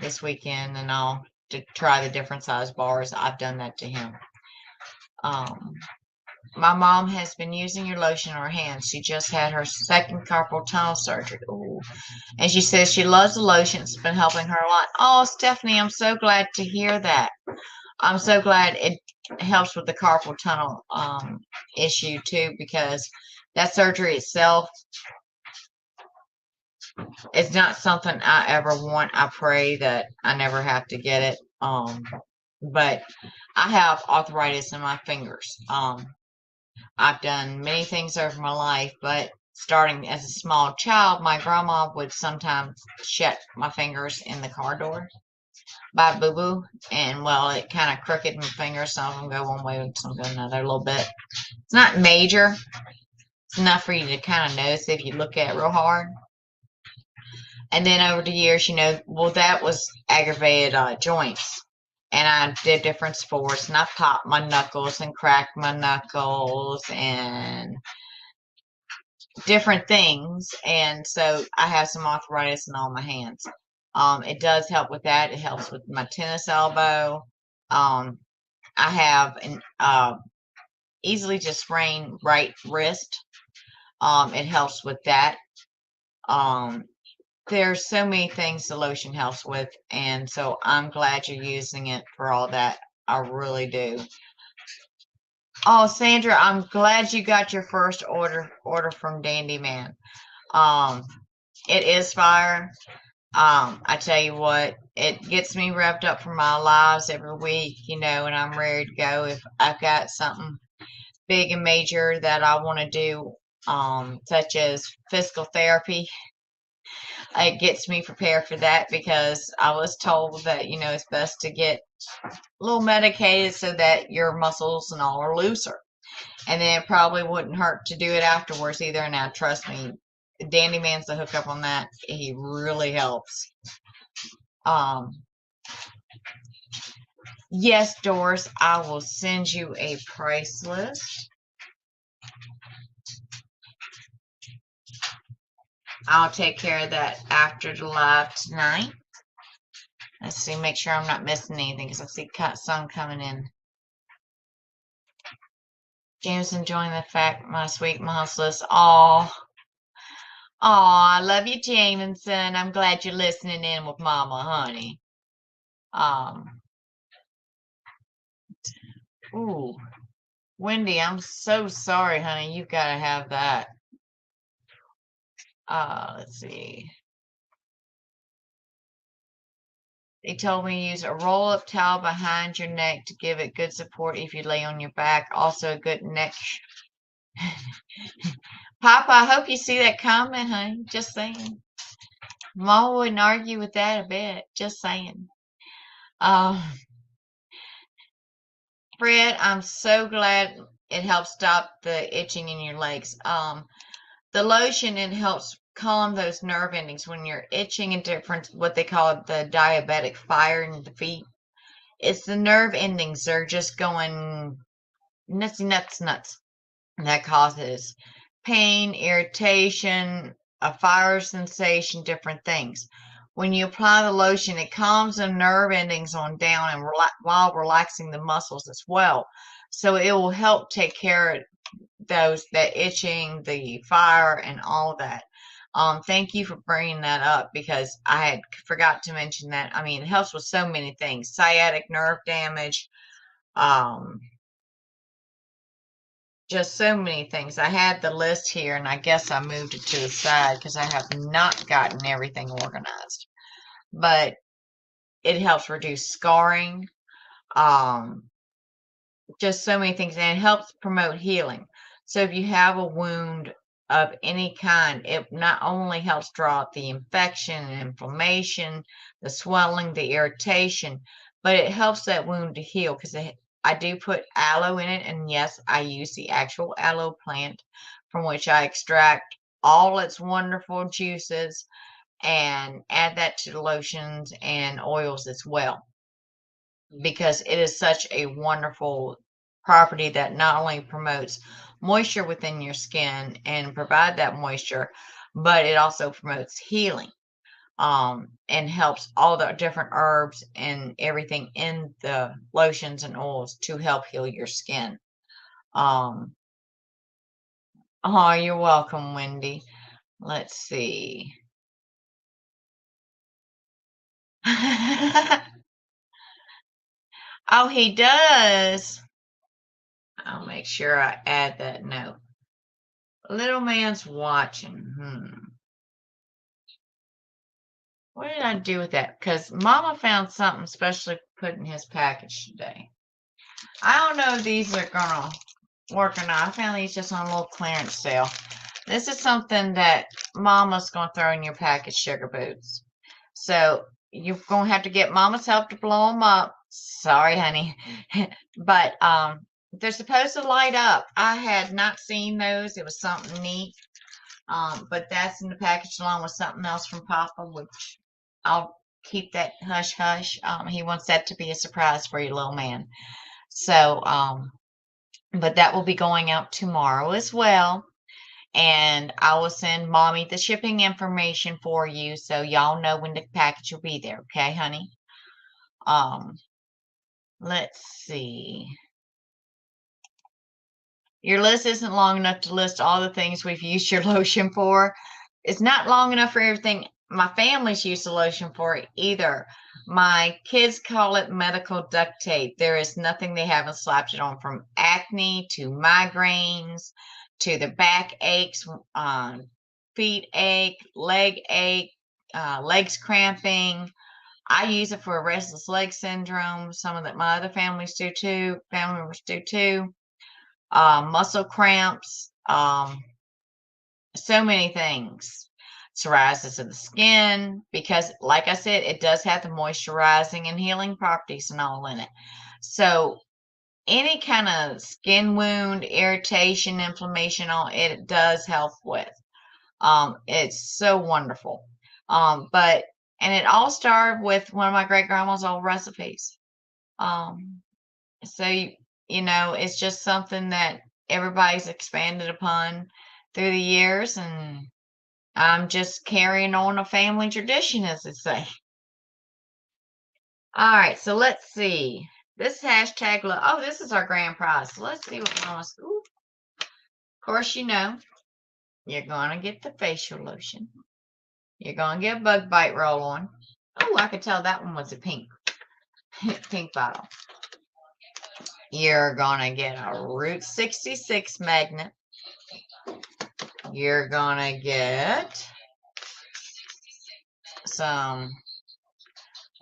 this weekend and all to try the different size bars. I've done that to him. My mom has been using your lotion on her hands. She just had her second carpal tunnel surgery. Ooh. And she says she loves the lotion. It's been helping her a lot. Oh, Stephanie, I'm so glad to hear that. I'm so glad it helps with the carpal tunnel issue too, because that surgery itself is not something I ever want. I pray that I never have to get it. But I have arthritis in my fingers. I've done many things over my life, but starting as a small child, my grandma would sometimes shut my fingers in the car door by Boo Boo, and well, it kind of crooked my fingers. Some of them go one way, some go another a little bit. It's not major. It's enough for you to kind of notice if you look at it real hard. And then over the years, well, that was aggravated joints. And I did different sports, and I popped my knuckles and cracked my knuckles and different things. And so I have some arthritis in all my hands. It does help with that. It helps with my tennis elbow. I have an easily just sprained right wrist. It helps with that. There's so many things the lotion helps with, and so I'm glad you're using it for all that. I really do. Oh, Sandra, I'm glad you got your first order from Dandy Man. It is fire. I tell you what, it gets me revved up for my lives every week, and I'm ready to go if I've got something big and major that I want to do, such as physical therapy. It gets me prepared for that because I was told that, it's best to get a little medicated so that your muscles and all are looser. And then it probably wouldn't hurt to do it afterwards either. Now, trust me, Dandy Man's the hookup on that. He really helps. Yes, Doris, I will send you a price list. I'll take care of that after the live tonight. Let's see, make sure I'm not missing anything because I see some coming in. James enjoying the fact my sweet mom's list. Oh, I love you, Jameson. I'm glad you're listening in with Mama, honey. Ooh, Wendy, I'm so sorry, honey. You've got to have that. Let's see. They told me to use a roll-up towel behind your neck to give it good support if you lay on your back. Also a good neck. Papa, I hope you see that comment, honey. Just saying. Mama wouldn't argue with that a bit. Just saying. Fred, I'm so glad it helps stop the itching in your legs. The lotion, it helps calm those nerve endings when you're itching and different, what they call the diabetic fire in the feet. It's the nerve endings. They're just going nuts. That causes pain, irritation, a fire sensation, different things. When you apply the lotion, it calms the nerve endings on down and while relaxing the muscles as well. So it will help take care of that itching, the fire, and all of that. Thank you for bringing that up because I had forgot to mention that. I mean, it helps with so many things: sciatic nerve damage, um, just so many things. I had the list here, and I guess I moved it to the side because I have not gotten everything organized. But it helps reduce scarring. Um, just so many things, and it helps promote healing. So if you have a wound of any kind, it not only helps draw out the infection and inflammation, the swelling, the irritation, but it helps that wound to heal because I do put aloe in it, and yes, I use the actual aloe plant from which I extract all its wonderful juices and add that to the lotions and oils as well because it is such a wonderful property that not only promotes moisture within your skin and provide that moisture, but it also promotes healing and helps all the different herbs and everything in the lotions and oils to help heal your skin. Um, oh, you're welcome, Wendy. Let's see. Oh, he does. I'll make sure I add that note. Little man's watching. What did I do with that? Because Mama found something specially put in his package today. I don't know if these are gonna work or not. I found these just on a little clearance sale. This is something that Mama's gonna throw in your package, Sugar Boots. So you're gonna have to get Mama's help to blow them up. Sorry, honey, but they're supposed to light up. I had not seen those. It was something neat. But that's in the package along with something else from Papa, which I'll keep that hush hush. He wants that to be a surprise for you, little man. So, but that will be going out tomorrow as well. And I will send Mommy the shipping information for you so y'all know when the package will be there. Okay, honey? Um, let's see. Your list isn't long enough to list all the things we've used your lotion for. It's not long enough for everything my family's used the lotion for either. My kids call it medical duct tape. There is nothing they haven't slapped it on, from acne to migraines to the back aches, feet ache, legs cramping. I use it for restless leg syndrome. Some of that my other families do too. Family members do too. Muscle cramps, so many things. Psoriasis of the skin, because, like I said, it does have the moisturizing and healing properties and all in it. So, any kind of skin wound, irritation, inflammation, all it does help with. It's so wonderful. And it all started with one of my great grandma's old recipes. Um, so, it's just something that everybody's expanded upon through the years, and I'm just carrying on a family tradition, as they say. All right, so let's see. This hashtag, oh, this is our grand prize. So let's see what Mama's. Ooh. Of course, you're going to get the facial lotion. You're going to get a bug bite roll on. Oh, I could tell that one was a pink bottle. You're going to get a Route 66 magnet. You're going to get some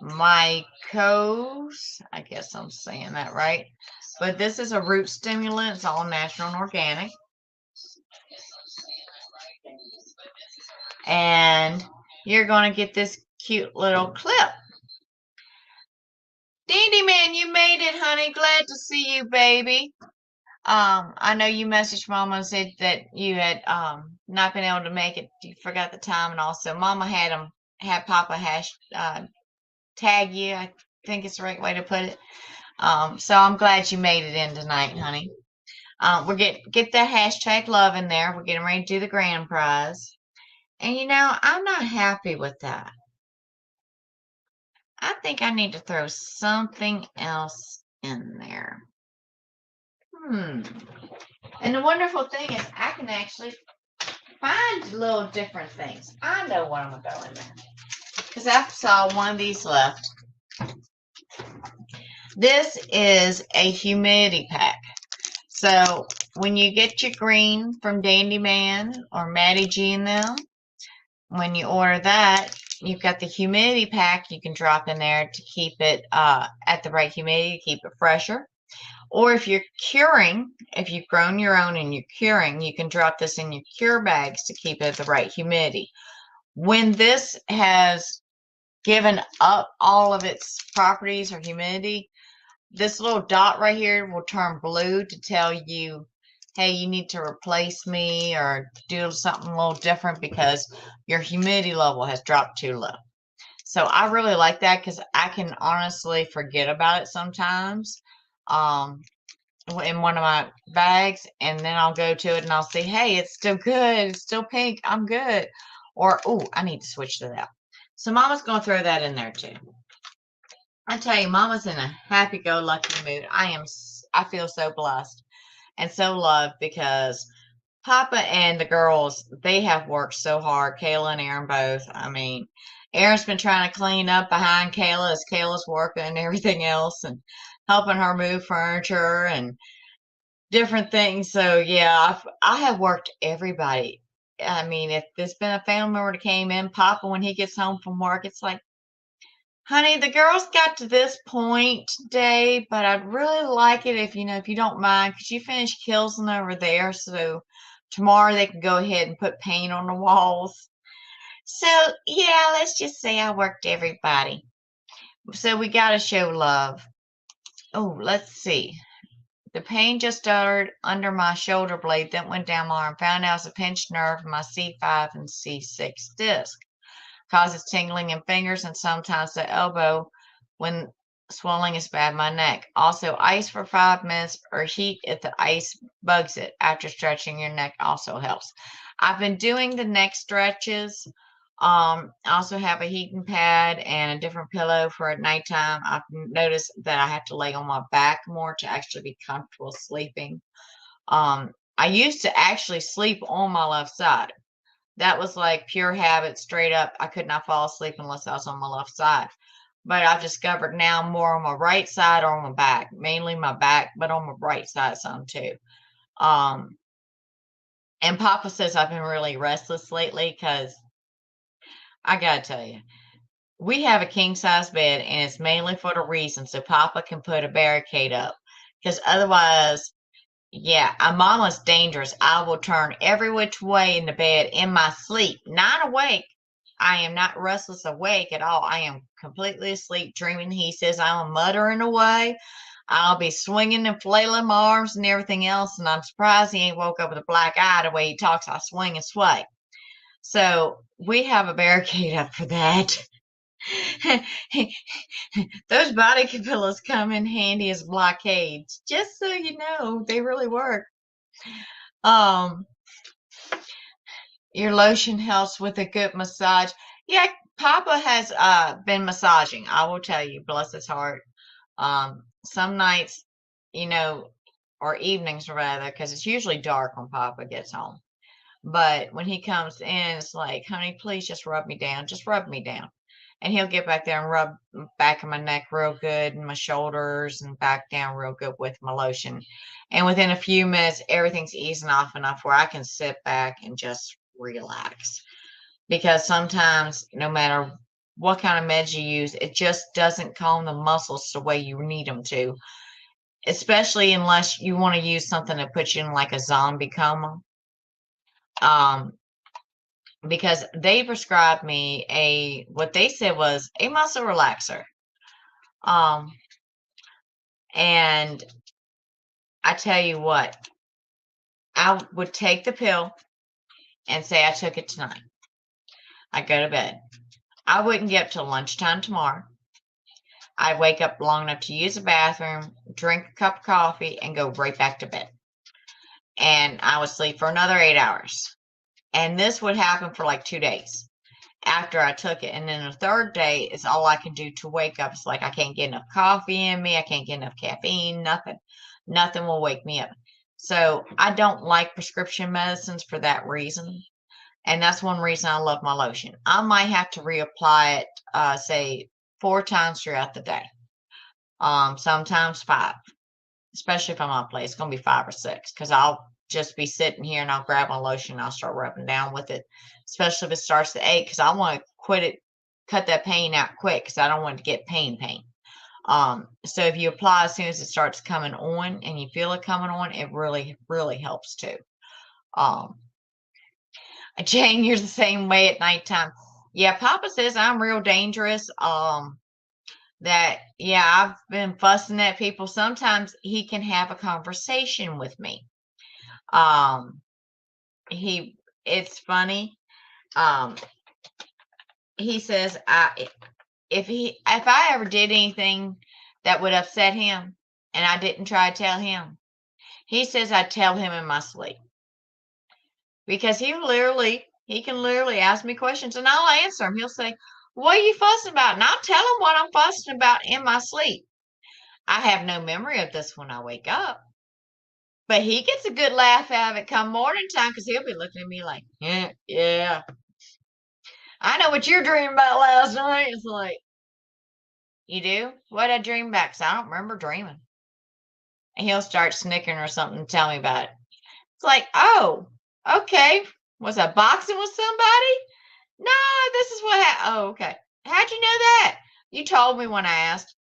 Mycos. I guess I'm saying that right. But this is a root stimulant. It's all natural and organic. And you're going to get this cute little clip. Dandy Man, you made it, honey. Glad to see you, baby. I know you messaged Mama and said that you had not been able to make it. You forgot the time, and also Mama had Papa tag you. I think it's the right way to put it. So I'm glad you made it in tonight, honey. We're get that hashtag love in there. We're getting ready to do the grand prize, and I'm not happy with that. I think I need to throw something else in there. And the wonderful thing is I can actually find little different things. I know what I'm going to go in there. Because I saw one of these left. This is a humidity pack. So when you get your green from Dandy Man or Maddie G and them, when you order that, you've got the humidity pack you can drop in there to keep it at the right humidity, keep it fresher. Or if you're curing, if you've grown your own and you're curing, you can drop this in your cure bags to keep it at the right humidity. When this has given up all of its properties or humidity, this little dot right here will turn blue to tell you, hey, you need to replace me or do something a little different because your humidity level has dropped too low. So I really like that because I can honestly forget about it sometimes in one of my bags, and then I'll go to it and I'll see, hey, it's still good. It's still pink. I'm good. Or, oh, I need to switch to that. So Mama's going to throw that in there too. I tell you, Mama's in a happy-go-lucky mood. I feel so blessed and so loved because Papa and the girls, they have worked so hard. Kayla and Aaron both. I mean, Aaron's been trying to clean up behind Kayla as Kayla's working and everything else and helping her move furniture and different things. So yeah, I have worked everybody. I mean, if there's been a family member that came in, Papa, when he gets home from work, it's like, honey, the girls got to this point today, but I'd really like it if you don't mind, could you finish Kilson over there so tomorrow they can go ahead and put paint on the walls. So yeah, let's just say I worked everybody. So we got to show love. Oh, let's see. The pain just started under my shoulder blade, then went down my arm. Found out it's a pinched nerve in my C5 and C6 disc. Causes tingling in fingers and sometimes the elbow when swelling is bad in my neck. Also, ice for 5 minutes or heat if the ice bugs it. After stretching your neck also helps. I've been doing the neck stretches. I also have a heating pad and a different pillow for at nighttime. I've noticed that I have to lay on my back more to actually be comfortable sleeping. I used to actually sleep on my left side. That was like pure habit, straight up. I could not fall asleep unless I was on my left side. But I've discovered now more on my right side or on my back, mainly my back, but on my right side some too. And Papa says I've been really restless lately because I gotta tell you, we have a king size bed and it's mainly for the reason so Papa can put a barricade up. Because otherwise, yeah, Mama's dangerous. I will turn every which way in the bed in my sleep, not awake. I am not restless awake at all. I am completely asleep, dreaming. He says I'm muttering away. I'll be swinging and flailing my arms and everything else, and I'm surprised he ain't woke up with a black eye the way he talks. I swing and sway. So we have a barricade up for that. Those body pillows come in handy as blockades, just so you know, they really work. Your lotion helps with a good massage. Yeah, Papa has been massaging. I will tell you, bless his heart. Some nights, or evenings rather, because it's usually dark when Papa gets home. But when he comes in, it's like, honey, please just rub me down. Just rub me down. And he'll get back there and rub back of my neck real good and my shoulders and back down real good with my lotion. And within a few minutes, everything's easing off enough where I can sit back and just relax. Because sometimes, no matter what kind of meds you use, it just doesn't calm the muscles the way you need them to. Especially unless you want to use something that puts you in like a zombie coma. Because they prescribed me what they said was a muscle relaxer. And I tell you what, I would take the pill and say I took it tonight. I go to bed. I wouldn't get up till lunchtime tomorrow. I'd wake up long enough to use the bathroom, drink a cup of coffee, and go right back to bed. And I would sleep for another 8 hours. And this would happen for like 2 days after I took it. And then the third day is all I can do to wake up. It's like I can't get enough coffee in me. I can't get enough caffeine, nothing. Nothing will wake me up. So I don't like prescription medicines for that reason. And that's one reason I love my lotion. I might have to reapply it, say 4 times throughout the day. Sometimes 5, especially if I'm on a play. It's going to be 5 or 6 because I'll just be sitting here and I'll grab my lotion and I'll start rubbing down with it, especially if it starts to ache because I want to cut that pain out quick because I don't want to get pain. So if you apply as soon as it starts coming on and you feel it coming on, it really, really helps too. Jane, you're the same way at nighttime. Yeah, Papa says I'm real dangerous. That, yeah, I've been fussing at people. Sometimes he can have a conversation with me. It's funny. He says if I ever did anything that would upset him and I didn't try to tell him, he says I'd tell him in my sleep. Because he can literally ask me questions and I'll answer him. He'll say, "What are you fussing about?" And I'll tell him what I'm fussing about in my sleep. I have no memory of this when I wake up. But he gets a good laugh out of it come morning time because he'll be looking at me like, yeah. I know what you're dreaming about last night. It's like, you do? What I dream about? 'Cause I don't remember dreaming. And he'll start snickering or something and tell me about it. It's like, oh, okay. Was I boxing with somebody? No, this is what happened. Oh, okay. How'd you know that? You told me when I asked.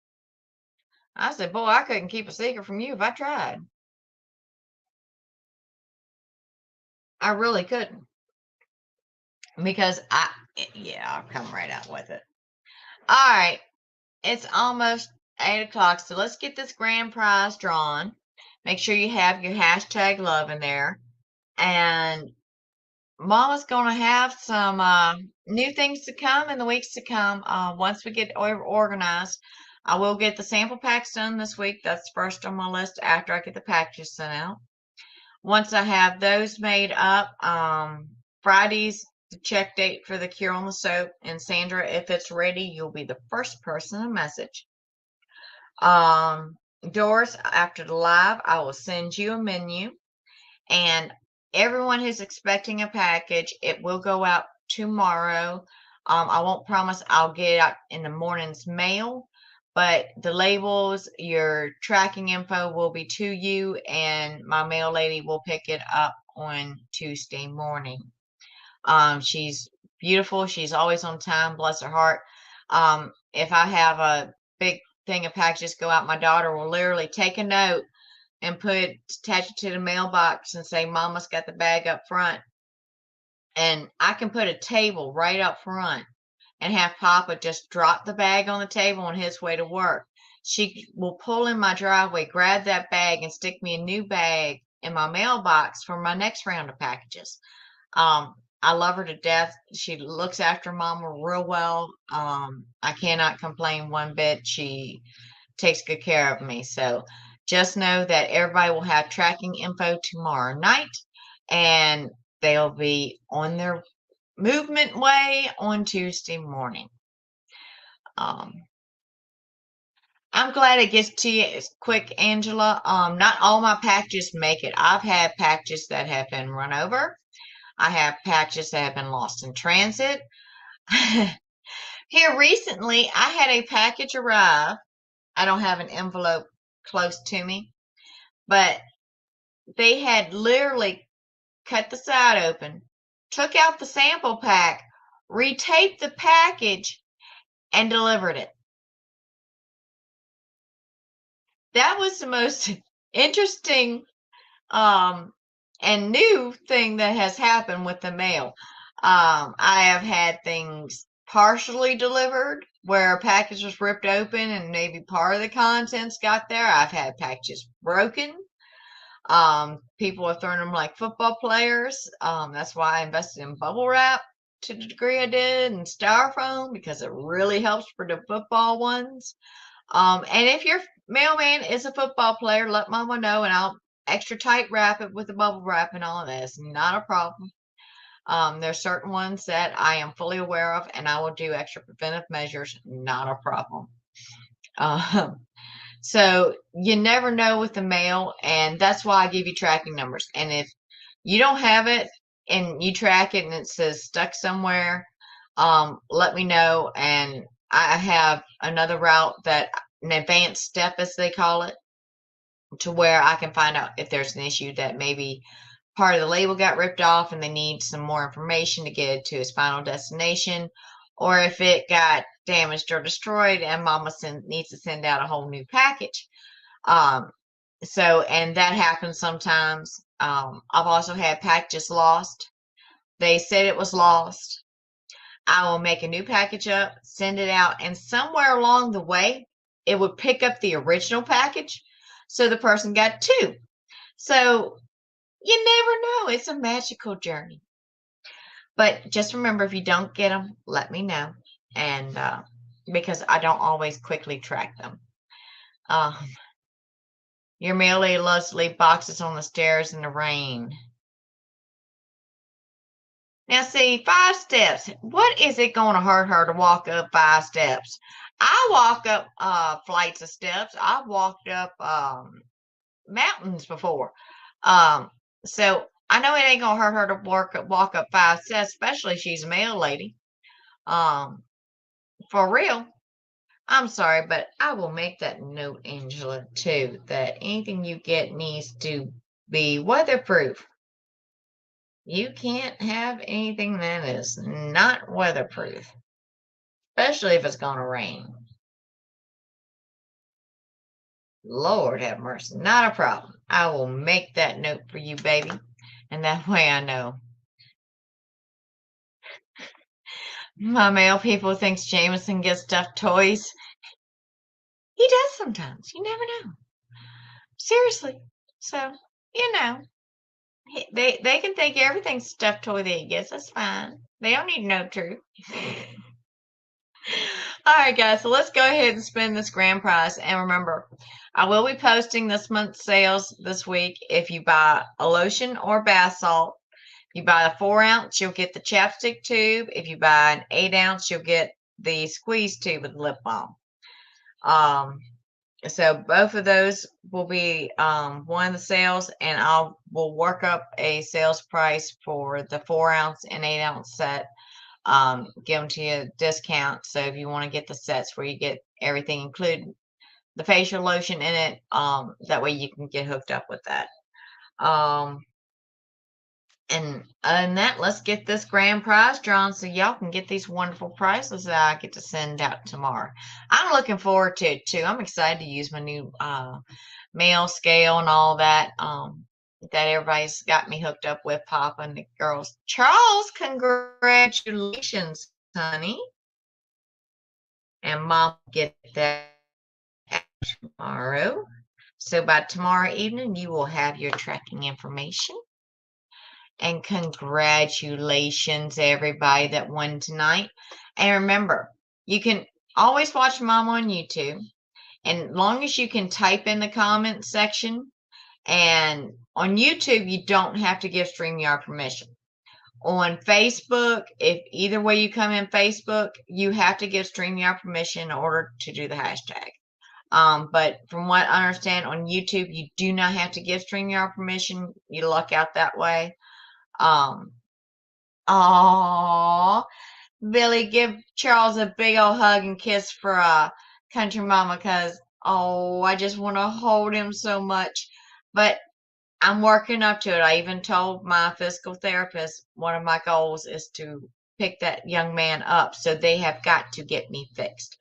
I said, boy, I couldn't keep a secret from you if I tried. I really couldn't. Because I'll come right out with it. All right. It's almost 8 o'clock. So let's get this grand prize drawn. Make sure you have your hashtag love in there. And Mama's going to have some new things to come in the weeks to come. Once we get organized, I will get the sample packs done this week. That's first on my list after I get the packages sent out. Once I have those made up, Friday's the check date for the Cure on the Soap. And Sandra, if it's ready, you'll be the first person to message. Doris, after the live, I will send you a menu. And everyone who's expecting a package, it will go out tomorrow. I won't promise I'll get it out in the morning's mail, but the labels, your tracking info will be to you, and my mail lady will pick it up on Tuesday morning. She's beautiful. She's always on time. Bless her heart. If I have a big thing of packages go out, my daughter will literally take a note and attach it to the mailbox and say, Mama's got the bag up front. And I can put a table right up front and have Papa just drop the bag on the table on his way to work. She will pull in my driveway, grab that bag, and stick me a new bag in my mailbox for my next round of packages. I love her to death. She looks after Mama real well. I cannot complain one bit. She takes good care of me. So just know that everybody will have tracking info tomorrow night, and they'll be on their movement way on Tuesday morning. I'm glad it gets to you quick, Angela. Not all my packages make it. I've had packages that have been run over. I have packages that have been lost in transit. Here recently, I had a package arrive. I don't have an envelope close to me, but they had literally cut the side open, took out the sample pack, retaped the package, and delivered it. That was the most interesting and new thing that has happened with the mail. I have had things partially delivered where a package was ripped open and maybe part of the contents got there. I've had packages broken. People have thrown them like football players. That's why I invested in bubble wrap to the degree I did and styrofoam because it really helps for the football ones. And if your mailman is a football player, let Mama know and I'll extra tight wrap it with the bubble wrap and all of this. Not a problem. There's certain ones that I am fully aware of and I will do extra preventive measures. Not a problem. So you never know with the mail, and that's why I give you tracking numbers. And if you don't have it and you track it and it says stuck somewhere, let me know. And I have another route, that an advanced step, as they call it, to where I can find out if there's an issue that maybe part of the label got ripped off and they need some more information to get it to its final destination, or if it got damaged or destroyed and mama needs to send out a whole new package. And that happens sometimes. I've also had packages lost. They said it was lost. I will make a new package up, send it out, and somewhere along the way, it would pick up the original package. So the person got two. So you never know. It's a magical journey. But just remember, if you don't get them, let me know. And because I don't always quickly track them. Your mail lady loves to leave boxes on the stairs in the rain. Now, see, 5 steps. What is it going to hurt her to walk up 5 steps? I walk up flights of steps. I've walked up mountains before. So I know it ain't going to hurt her to walk up 5 steps, especially if she's a mail lady. For real. I'm sorry, but I will make that note, Angela, too, that anything you get needs to be weatherproof. You can't have anything that is not weatherproof, especially if it's going to rain. Lord have mercy. Not a problem. I will make that note for you, baby. And that way I know. My male people thinks Jameson gets stuffed toys. He does sometimes. You never know. Seriously. So, they can think everything's stuffed toy that he gets. That's fine. They don't need to know the truth. All right, guys. So let's go ahead and spin this grand prize. And remember, I will be posting this month's sales this week. If you buy a lotion or bath salt, if you buy the 4 ounce, you'll get the chapstick tube. If you buy an 8 ounce, you'll get the squeeze tube with lip balm. So both of those will be one of the sales, and will work up a sales price for the 4 ounce and 8 ounce set. Give them to you a discount. So if you want to get the sets where you get everything included, the facial lotion in it, that way you can get hooked up with that. And other than that, let's get this grand prize drawn so y'all can get these wonderful prizes that I get to send out tomorrow. I'm looking forward to it too. I'm excited to use my new mail scale and all that. That everybody's got me hooked up with, Papa and the girls. Charles, congratulations, honey. And Mom get that tomorrow. So by tomorrow evening, you will have your tracking information. And congratulations, everybody that won tonight. And remember, you can always watch Mom on YouTube. And as long as you can type in the comment section, and on YouTube, you don't have to give StreamYard permission. On Facebook, if either way you come in Facebook, you have to give StreamYard permission in order to do the hashtag. But from what I understand, on YouTube, you do not have to give StreamYard permission. You luck out that way. Billy, give Charles a big old hug and kiss for Country Mama, because I just want to hold him so much. But I'm working up to it. I even told my physical therapist one of my goals is to pick that young man up, so they have got to get me fixed.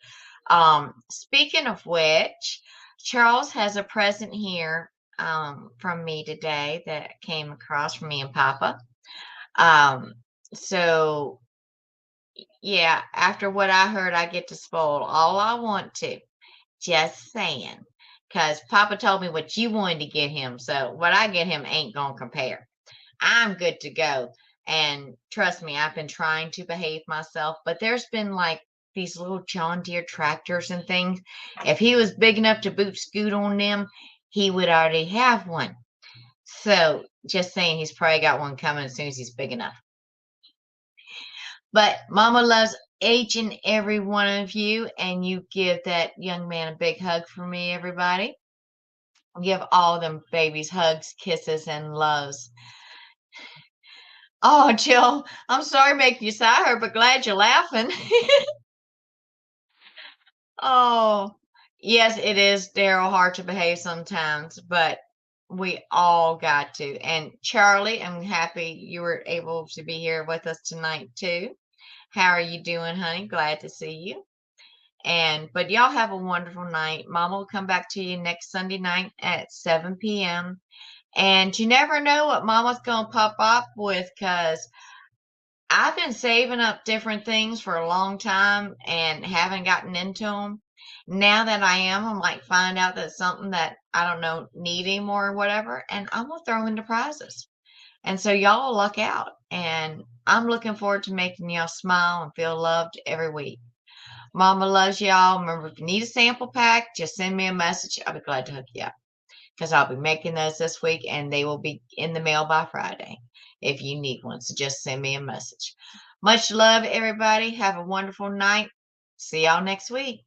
Speaking of which, Charles has a present here from me today that came across from me and Papa. So yeah, after what I heard, I get to spoil all I want to. Just saying. Because Papa told me what you wanted to get him. So what I get him ain't going to compare. I'm good to go. And trust me, I've been trying to behave myself. But there's been like these little John Deere tractors and things. If he was big enough to boot scoot on them, he would already have one. So just saying, he's probably got one coming as soon as he's big enough. But Mama loves each and every one of you, and you give that young man a big hug for me, everybody. Give all them babies hugs, kisses, and loves. Oh, Jill, I'm sorry making you sour, but glad you're laughing. Oh, yes, it is, Daryl, hard to behave sometimes, but we all got to. And Charlie, I'm happy you were able to be here with us tonight too. How are you doing, honey? Glad to see you. But y'all have a wonderful night. Mama will come back to you next Sunday night at 7 p.m. And you never know what Mama's gonna pop up with, because I've been saving up different things for a long time and haven't gotten into them. Now that I might find out that something that I don't know need anymore or whatever, and I'm gonna throw them into prizes. And so y'all luck out. And I'm looking forward to making y'all smile and feel loved every week. Mama loves y'all. Remember, if you need a sample pack, just send me a message. I'll be glad to hook you up, because I'll be making those this week and they will be in the mail by Friday if you need one. So just send me a message. Much love, everybody. Have a wonderful night. See y'all next week.